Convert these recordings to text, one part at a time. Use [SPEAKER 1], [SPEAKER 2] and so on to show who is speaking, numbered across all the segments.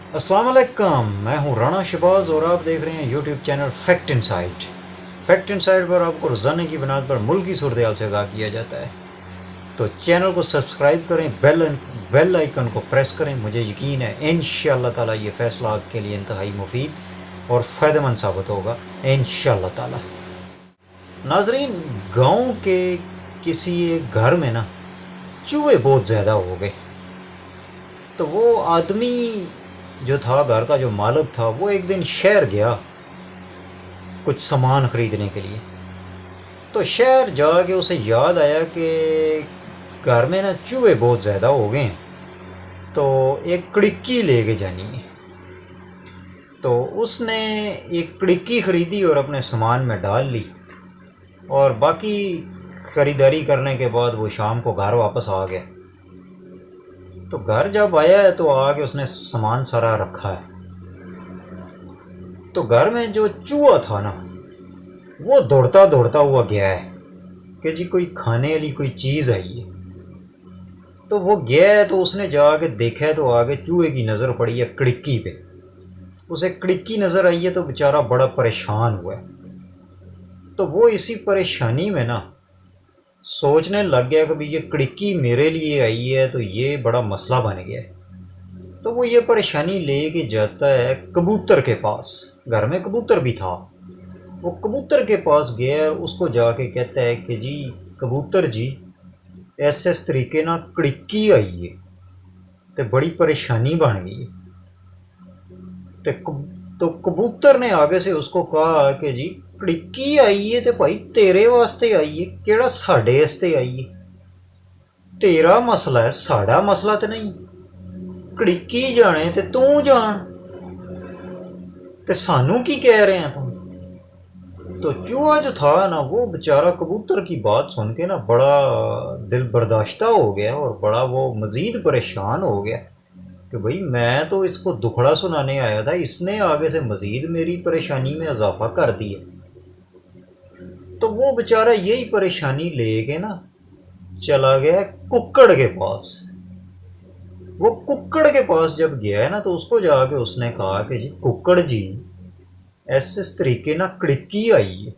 [SPEAKER 1] अस्सलाम वालेकुम, मैं हूं राना शहबाज और आप देख रहे हैं YouTube channel fact inside. Fact inside पर आपको रोज़ाना की बुनियाद पर मुल्क की सूरत हाल से आगाह किया जाता है। तो चैनल को सब्सक्राइब करें, बेल आइकन को प्रेस करें। मुझे यकीन है इंशाअल्लाह ताला ये फ़ैसला आपके लिए इंतहाई मुफीद और फ़ायदेमंद साबित होगा इंशाअल्लाह ताला। नाजरीन, गाँव के किसी एक घर में ना चूहे बहुत ज़्यादा हो गए। तो वो आदमी जो था, घर का जो मालिक था, वो एक दिन शहर गया कुछ सामान ख़रीदने के लिए। तो शहर जाके उसे याद आया कि घर में ना चूहे बहुत ज़्यादा हो गए हैं, तो एक कड़िक्की लेके जानी है। तो उसने एक कड़िक्की ख़रीदी और अपने सामान में डाल ली, और बाकी ख़रीदारी करने के बाद वो शाम को घर वापस आ गया। तो घर जब आया है तो आगे उसने सामान सारा रखा है। तो घर में जो चूहा था ना, वो दौड़ता दौड़ता हुआ गया है कि जी कोई खाने वाली कोई चीज़ आई है। तो वो गया है, तो उसने जाके देखा है तो आगे चूहे की नज़र पड़ी है कड़िक्की पे। उसे कड़िक्की नज़र आई है तो बेचारा बड़ा परेशान हुआ है। तो वो इसी परेशानी में ना सोचने लग गया कि भाई ये कड़िक्की मेरे लिए आई है तो ये बड़ा मसला बन गया है। तो वो ये परेशानी लेके जाता है कबूतर के पास। घर में कबूतर भी था। वो कबूतर के पास गया, उसको जाके कहता है कि जी कबूतर जी, ऐसे इस तरीके ना कड़िक्की आई है तो बड़ी परेशानी बन गई है। तो कबूतर ने आगे से उसको कहा कि जी कड़िक्की आई है तो भाई तेरे वास्ते आई है, केड़ा साढ़े वास्ते आई है। तेरा मसला है, साड़ा मसला तो नहीं। कड़िक्की जाने ते तू जान, ते सानू की कह रहे हैं तुम। तो चूहा जो था ना, वो बेचारा कबूतर की बात सुन के ना बड़ा दिल बर्दाश्ता हो गया और बड़ा वो मज़ीद परेशान हो गया कि भाई मैं तो इसको दुखड़ा सुनाने आया था, इसने आगे से मज़ीद मेरी परेशानी में इजाफा कर दिया। तो वो बेचारा यही परेशानी लेके ना चला गया कुक्कड़ के पास। वो कुक्कड़ के पास जब गया है ना, तो उसको जाके उसने कहा कि जी कुक्कड़ जी, ऐसे इस तरीके ना कड़िक्की आई है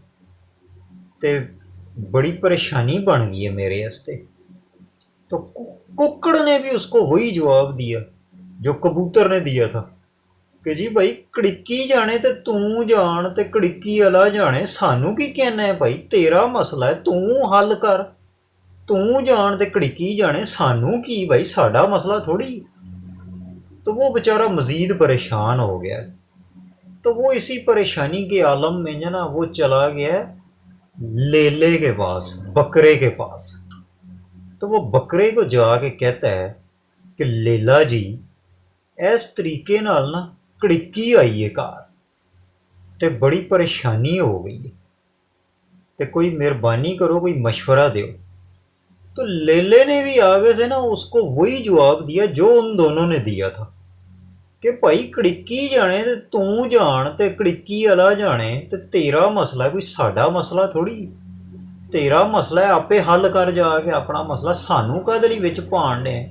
[SPEAKER 1] ते बड़ी परेशानी बन गई है मेरे वास्ते। तो कुक्कड़ ने भी उसको वही जवाब दिया जो कबूतर ने दिया था कि जी भाई कड़िक्की जाने ते तू जान, ते कड़िक्की अला जाने, सानू की कहना है भाई, तेरा मसला है, तू हल कर। तू जान ते कड़िक्की जाने, सानू की भाई, साडा मसला थोड़ी। तो वो बेचारा मज़ीद परेशान हो गया। तो वो इसी परेशानी के आलम में ना वो चला गया लेले के पास, बकरे के पास। तो वो बकरे को जाके कहता है कि लेला जी, इस तरीके नाल ना कड़िक्की आई है घर ते बड़ी परेशानी हो गई है, ते कोई मेहरबानी करो, कोई मशवरा दो। तो लेले ने भी आगे से ना उसको वही जवाब दिया जो उन दोनों ने दिया था कि भाई कड़िक्की जाने ते तू जान, ते कड़िक्की अला जाने ते तेरा मसला है, कोई साडा मसला थोड़ी। तेरा मसला है, आपे हल कर जाके अपना मसला, सानू कदली विच पाण ने।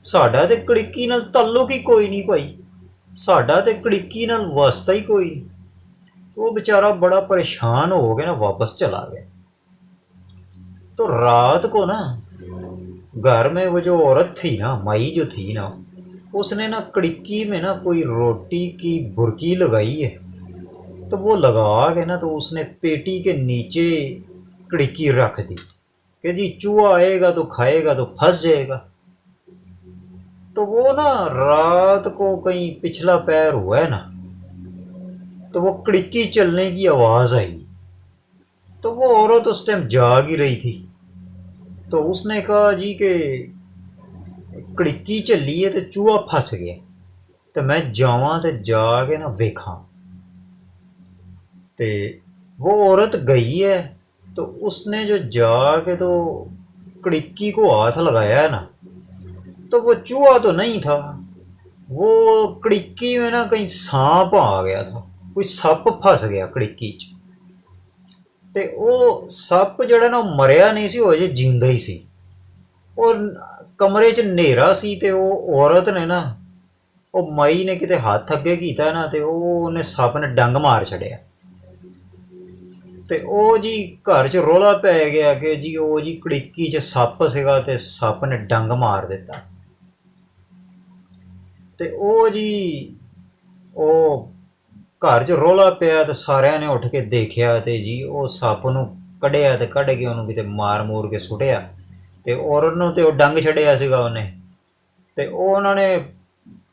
[SPEAKER 1] साडा ते कड़िक्की नाल ताल्लुक ही कोई नहीं भाई, साडा ते कड़िक्की नाल वास्ता ही कोई नहीं। तो वो बेचारा बड़ा परेशान हो गया ना, वापस चला गया। तो रात को ना घर में वो जो औरत थी ना, माई जो थी ना, उसने ना कड़िक्की में ना कोई रोटी की बुरकी लगाई है। तो वो लगा के ना, तो उसने पेटी के नीचे कड़िक्की रख दी कि जी चूहा आएगा तो खाएगा तो फंस जाएगा। तो वो ना रात को कहीं पिछला पैर हुआ है ना, तो वो कड़िक्की चलने की आवाज़ आई। तो वो औरत उस टाइम जाग ही रही थी। तो उसने कहा जी कि कड़िक्की चली है तो चूहा फंस गया, तो मैं जावां तो जाके ना वेखा। तो वो औरत गई है, तो उसने जो जाके तो कड़िक्की को हाथ लगाया है ना, तो वो चूहा तो नहीं था। वो कड़िक्की में ना कहीं सांप आ गया था, कोई सप फंस गया कड़िक्की च। ते वो सप जड़ा ना मरिया नहीं सी, अजे जींदा ही सी। और कमरे च नेरा सी, ते वो औरत ने ना ਉਹ ਮਾਈ ਨੇ ਕਿਤੇ ਹੱਥ ਅੱਗੇ ਕੀਤਾ ਨਾ ਤੇ ਉਹਨੇ ਸੱਪ ਨੇ ਡੰਗ ਮਾਰ ਛੜਿਆ। ਤੇ ਉਹ ਜੀ ਘਰ 'ਚ ਰੌਲਾ ਪੈ ਗਿਆ ਕਿ ਜੀ ਉਹ ਜੀ ਕੜਿੱਕੀ 'ਚ ਸੱਪ ਸੀਗਾ ਤੇ ਸੱਪ ਨੇ ਡੰਗ ਮਾਰ ਦਿੱਤਾ। ਤੇ ਉਹ ਜੀ ਉਹ ਘਰ 'ਚ ਰੌਲਾ ਪਿਆ ਤੇ ਸਾਰਿਆਂ ਨੇ ਉੱਠ ਕੇ ਦੇਖਿਆ ਤੇ ਜੀ ਉਹ ਸੱਪ ਨੂੰ ਕੱਢਿਆ ਤੇ ਕੱਢ ਕੇ ਉਹਨੂੰ ਕਿਤੇ ਮਾਰ ਮੂਰ ਕੇ ਸੁੱਟਿਆ। ਤੇ ਔਰਤ ਨੂੰ ਤੇ ਉਹ ਡੰਗ ਛੱਡਿਆ ਸੀਗਾ ਉਹਨੇ। ਤੇ ਉਹ ਉਹਨਾਂ ਨੇ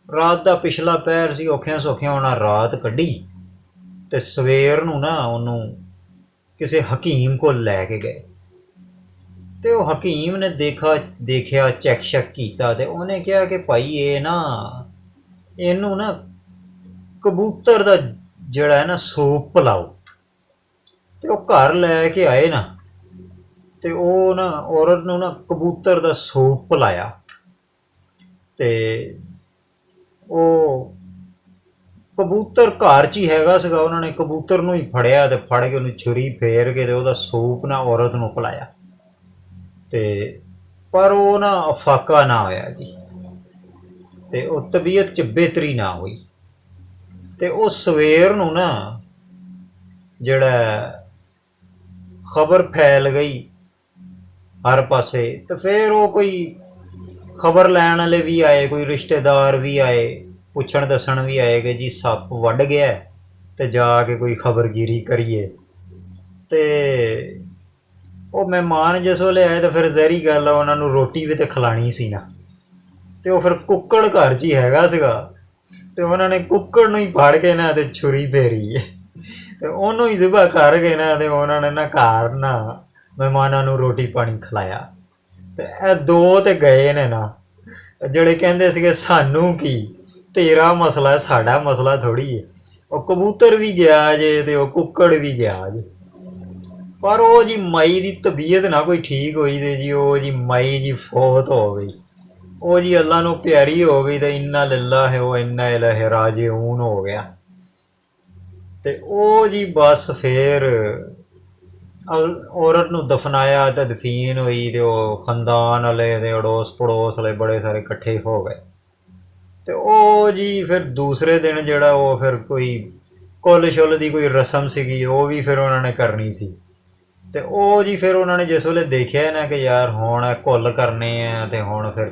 [SPEAKER 1] ਰਾਤ ਦਾ ਪਿਛਲਾ ਪਹਿਰ ਸੀ, ਔਖਿਆਂ ਸੌਖਿਆਂ ਉਹਨਾਂ ਰਾਤ ਕੱਢੀ ਤੇ ਸਵੇਰ ਨੂੰ ਨਾ ਉਹਨੂੰ ਕਿਸੇ ਹਕੀਮ ਕੋਲ ਲੈ ਕੇ ਗਏ। ਤੇ ਉਹ ਹਕੀਮ ਨੇ ਦੇਖਿਆ ਚੈੱਕ ਸ਼ੈੱਕ ਕੀਤਾ ਤੇ ਉਹਨੇ ਕਿਹਾ ਕਿ ਭਾਈ ਇਹ ਨਾ ਇਹਨੂੰ ਨਾ ਕਬੂਤਰ ਦਾ ਜਿਹੜਾ ਹੈ ਨਾ ਸੂਪ ਪਿਲਾਓ। ਤੇ ਉਹ ਘਰ ਲੈ ਕੇ ਆਏ ਨਾ ਤੇ ਉਹ ਨਾ ਔਰਤ ਨੂੰ ਨਾ ਕਬੂਤਰ ਦਾ ਸੂਪ ਪਿਲਾਇਆ। ਤੇ ਉਹ ਕਬੂਤਰ ਘਰ 'ਚ ਹੀ ਹੈਗਾ ਸੀਗਾ, ਉਹਨਾਂ ਨੇ ਕਬੂਤਰ ਨੂੰ ਹੀ ਫੜਿਆ ਤੇ ਫੜ ਕੇ ਉਹਨੂੰ ਛੁਰੀ ਫੇਰ ਕੇ ਤੇ ਉਹਦਾ ਸੂਪ ਨਾ ਔਰਤ ਨੂੰ ਪਿਲਾਇਆ। ਤੇ ਪਰ ਉਹ ਨਾ ਅਫਾਕਾ ਨਾ ਹੋਇਆ ਜੀ ਤੇ ਉਹ ਤਬੀਅਤ 'ਚ ਬਿਹਤਰੀ ਨਾ ਹੋਈ। ਤੇ ਉਹ ਸਵੇਰ ਨੂੰ ਨਾ ਜਿਹੜਾ ਖਬਰ ਫੈਲ ਗਈ ਹਰ ਪਾਸੇ। ਤੇ ਫਿਰ ਉਹ ਕੋਈ ਖਬਰ ਲੈਣ ਵਾਲੇ ਵੀ ਆਏ, ਕੋਈ ਰਿਸ਼ਤੇਦਾਰ ਵੀ ਆਏ, ਪੁੱਛਣ ਦੱਸਣ ਵੀ ਆਏ ਕਿ ਜੀ ਸੱਪ ਵੱਢ ਗਿਆ ਤੇ ਜਾ ਕੇ ਕੋਈ ਖਬਰਗੀਰੀ ਕਰੀਏ। ਤੇ ਉਹ ਮਹਿਮਾਨ ਜਿਸ ਵੇਲੇ ਆਏ ਤਾਂ ਫਿਰ ਜ਼ਹਿਰੀ ਗੱਲ ਆ, ਉਹਨਾਂ ਨੂੰ ਰੋਟੀ ਵੀ ਤਾਂ ਖਿਲਾਣੀ ਸੀ ਨਾ। ਤੇ ਉਹ ਫਿਰ ਕੁੱਕੜ ਘਰ 'ਚ ਹੀ ਹੈਗਾ ਸੀਗਾ ਤੇ ਉਹਨਾਂ ਨੇ ਕੁੱਕੜ ਨੂੰ ਹੀ ਫੜ ਕੇ ਨਾ ਤੇ ਛੁਰੀ ਫੇਰੀ ਤੇ ਉਹਨੂੰ ਹੀ ਜ਼ਿਬਾ ਕਰਕੇ ਨਾ ਤੇ ਉਹਨਾਂ ਨੇ ਨਾ ਘਰ ਨਾ ਮਹਿਮਾਨਾਂ ਨੂੰ ਰੋਟੀ ਪਾਣੀ ਖਿਲਾਇਆ। ਤੇ ਇਹ ਦੋ ਤੇ ਗਏ ਨੇ ਨਾ ਜਿਹੜੇ ਕਹਿੰਦੇ ਸੀਗੇ ਸਾਨੂੰ ਕੀ, ਤੇਰਾ ਮਸਲਾ ਸਾਡਾ ਮਸਲਾ ਥੋੜ੍ਹੀ ਹੈ। ਉਹ ਕਬੂਤਰ ਵੀ ਗਿਆ ਜੇ ਤੇ ਉਹ ਕੁੱਕੜ ਵੀ ਗਿਆ ਜੇ। ਪਰ ਉਹ ਜੀ ਮਾਈ ਦੀ ਤਬੀਅਤ ਨਾ ਕੋਈ ਠੀਕ ਹੋਈ ਤੇ ਜੀ ਉਹ ਜੀ ਮਾਈ ਜੀ ਫੌਤ ਹੋ ਗਈ। ਉਹ ਜੀ ਅੱਲਾ ਨੂੰ ਪਿਆਰੀ ਹੋ ਗਈ ਤੇ ਇੰਨਾ ਲਿਲਾ ਹੈ ਉਹ ਇੰਨਾ ਇਲਾਹ ਰਾਜਿਊਨ ਹੋ ਗਿਆ। ਤੇ ਉਹ ਜੀ ਬਸ ਫਿਰ ਔਰਤ ਨੂੰ ਦਫਨਾਇਆ ਤੇ ਦਫੀਨ ਹੋਈ ਤੇ ਉਹ ਖਾਨਦਾਨ ਵਾਲੇ ਤੇ ਅੜੋਸ ਪੜੋਸ ਵਾਲੇ ਬੜੇ ਸਾਰੇ ਇਕੱਠੇ ਹੋ ਗਏ। ਤੇ ਉਹ ਜੀ ਫਿਰ ਦੂਸਰੇ ਦਿਨ ਜਿਹੜਾ ਉਹ ਫਿਰ ਕੋਈ ਕੁੱਲ ਛੁੱਲ ਦੀ ਕੋਈ ਰਸਮ ਸੀਗੀ ਉਹ ਵੀ ਫਿਰ ਉਹਨਾਂ ਨੇ ਕਰਨੀ ਸੀ। ਤੇ ਉਹ ਜੀ ਫਿਰ ਉਹਨਾਂ ਨੇ ਜਿਸ ਵੇਲੇ ਦੇਖਿਆ ਨਾ ਕਿ ਯਾਰ ਹੁਣ ਕੁੱਲ ਕਰਨੇ ਆ ਤੇ ਹੁਣ ਫਿਰ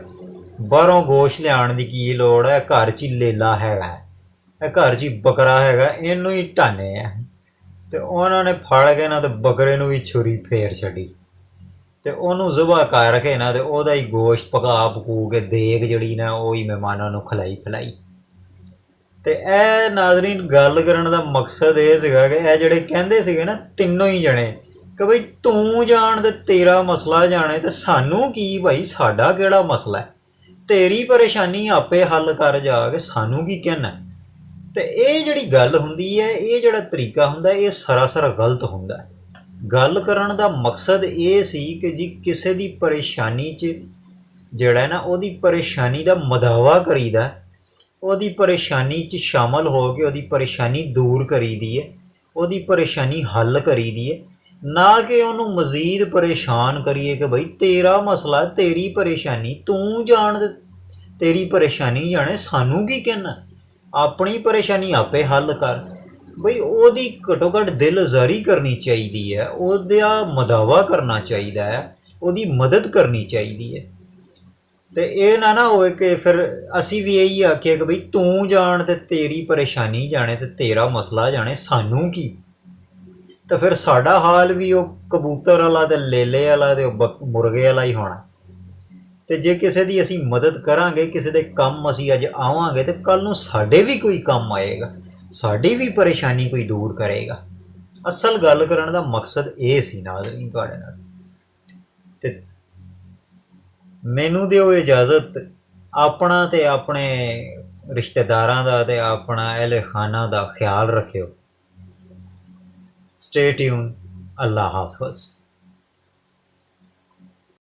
[SPEAKER 1] ਬਾਹਰੋਂ ਗੋਸ਼ਤ ਲਿਆਉਣ ਦੀ ਕੀ ਲੋੜ ਹੈ, ਘਰ 'ਚ ਹੀ ਲੇਲਾ ਹੈਗਾ, ਇਹ ਘਰ 'ਚ ਹੀ ਬੱਕਰਾ ਹੈਗਾ, ਇਹਨੂੰ ਹੀ ਢਾਨੇ ਆ। ਤੇ ਉਹਨਾਂ ਨੇ ਫੜ ਕੇ ਨਾ ਤੇ ਬੱਕਰੇ ਨੂੰ ਵੀ ਛੁਰੀ ਫੇਰ ਛੱਡੀ ਤੇ ਉਹਨੂੰ ਜ਼ੁਬਾ ਕਰਕੇ ਨਾ ਤੇ ਉਹਦਾ ਹੀ ਗੋਸ਼ਤ ਪਕਾ ਪਕੂ ਕੇ ਦੇਗ ਜਿਹੜੀ ਨਾ ਉਹ ਹੀ ਮਹਿਮਾਨਾਂ ਨੂੰ ਖਿਲਾਈ ਪਿਲਾਈ। ਤੇ ਇਹ ਨਾਜ਼ਰੀਨ ਗੱਲ ਕਰਨ ਦਾ ਮਕਸਦ ਇਹ ਸੀਗਾ ਕਿ ਇਹ ਜਿਹੜੇ ਕਹਿੰਦੇ ਸੀਗੇ ਨਾ ਤਿੰਨੋਂ ਹੀ ਜਣੇ ਕਿ ਬਈ ਤੂੰ ਜਾਣ ਤੇ ਤੇਰਾ ਮਸਲਾ ਜਾਣੇ ਤੇ ਸਾਨੂੰ ਕੀ ਭਾਈ, ਸਾਡਾ ਕਿਹੜਾ ਮਸਲਾ ਹੈ, ਤੇਰੀ ਪਰੇਸ਼ਾਨੀ ਆਪੇ ਹੱਲ ਕਰ ਜਾ ਕੇ ਸਾਨੂੰ ਕੀ ਕਹਿਣਾ। ਤੇ ਇਹ ਜਿਹੜੀ ਗੱਲ ਹੁੰਦੀ ਹੈ, ਇਹ ਜਿਹੜਾ ਤਰੀਕਾ ਹੁੰਦਾ ਇਹ ਸਰਾਸਰ ਗਲਤ ਹੁੰਦਾ ਹੈ। ਗੱਲ ਕਰਨ ਦਾ ਮਕਸਦ ਇਹ ਸੀ ਕਿ ਜੀ ਕਿਸੇ ਦੀ ਪਰੇਸ਼ਾਨੀ 'ਚ ਜਿਹੜਾ ਨਾ ਉਹਦੀ ਪਰੇਸ਼ਾਨੀ ਦਾ ਮਦਾਵਾ ਕਰੀਦਾ, ਉਹਦੀ ਪਰੇਸ਼ਾਨੀ 'ਚ ਸ਼ਾਮਲ ਹੋ ਕੇ ਉਹਦੀ ਪਰੇਸ਼ਾਨੀ ਦੂਰ ਕਰੀਦੀ ਹੈ, ਉਹਦੀ ਪਰੇਸ਼ਾਨੀ ਹੱਲ ਕਰੀਦੀ ਹੈ, ਨਾ ਕਿ ਉਹਨੂੰ ਮਜ਼ੀਦ ਪਰੇਸ਼ਾਨ ਕਰੀਏ ਕਿ ਬਈ ਤੇਰਾ ਮਸਲਾ ਤੇਰੀ ਪਰੇਸ਼ਾਨੀ ਤੂੰ ਜਾਣ ਦੇ, ਤੇਰੀ ਪਰੇਸ਼ਾਨੀ ਜਾਣੇ ਸਾਨੂੰ ਕੀ ਕਹਿਣਾ, ਆਪਣੀ ਪਰੇਸ਼ਾਨੀ ਆਪੇ ਹੱਲ ਕਰ। ਬਈ ਉਹਦੀ ਘੱਟੋ ਘੱਟ ਦਿਲਜ਼ਾਰੀ ਕਰਨੀ ਚਾਹੀਦੀ ਹੈ, ਉਹਦਾ ਮਦਾਵਾ ਕਰਨਾ ਚਾਹੀਦਾ ਹੈ, ਉਹਦੀ ਮਦਦ ਕਰਨੀ ਚਾਹੀਦੀ ਹੈ। ਤੇ ਇਹ ਨਾ ਹੋਵੇ ਕਿ ਫਿਰ ਅਸੀਂ ਵੀ ਇਹੀ ਆਖੀਏ ਕਿ ਬਈ ਤੂੰ ਜਾਣ ਤੇ ਤੇਰੀ ਪਰੇਸ਼ਾਨੀ ਜਾਣੇ ਤੇ ਤੇਰਾ ਮਸਲਾ ਜਾਣੇ ਸਾਨੂੰ ਕੀ। ਤਾਂ ਫਿਰ ਸਾਡਾ ਹਾਲ ਵੀ ਉਹ ਕਬੂਤਰ ਵਾਲਾ ਤੇ ਲੇਲੇ ਵਾਲਾ ਤੇ ਉਹ ਮੁਰਗੇ ਵਾਲਾ ਹੀ ਹੋਣਾ। ਤੇ ਜੇ ਕਿਸੇ ਦੀ ਅਸੀਂ ਮਦਦ ਕਰਾਂਗੇ, ਕਿਸੇ ਦੇ ਕੰਮ ਅਸੀਂ ਅੱਜ ਆਵਾਂਗੇ ਤੇ ਕੱਲ੍ਹ ਨੂੰ ਸਾਡੇ ਵੀ ਕੋਈ ਕੰਮ ਆਏਗਾ, ਸਾਡੀ ਵੀ ਪਰੇਸ਼ਾਨੀ ਕੋਈ ਦੂਰ ਕਰੇਗਾ। ਅਸਲ ਗੱਲ ਕਰਨ ਦਾ ਮਕਸਦ ਇਹ ਸੀ ਨਾਜ਼ਰੀਨ ਤੁਹਾਡੇ ਨਾਲ। ਤੇ ਮੈਨੂੰ ਦਿਓ ਇਜਾਜ਼ਤ, ਆਪਣਾ ਤੇ ਆਪਣੇ ਰਿਸ਼ਤੇਦਾਰਾਂ ਦਾ ਤੇ ਆਪਣਾ ਅਹਿਲੇ ਖਾਨਾ ਦਾ ਖਿਆਲ ਰੱਖਿਓ। Stay tune. ਅੱਲਾ ਹਾਫਿਜ਼।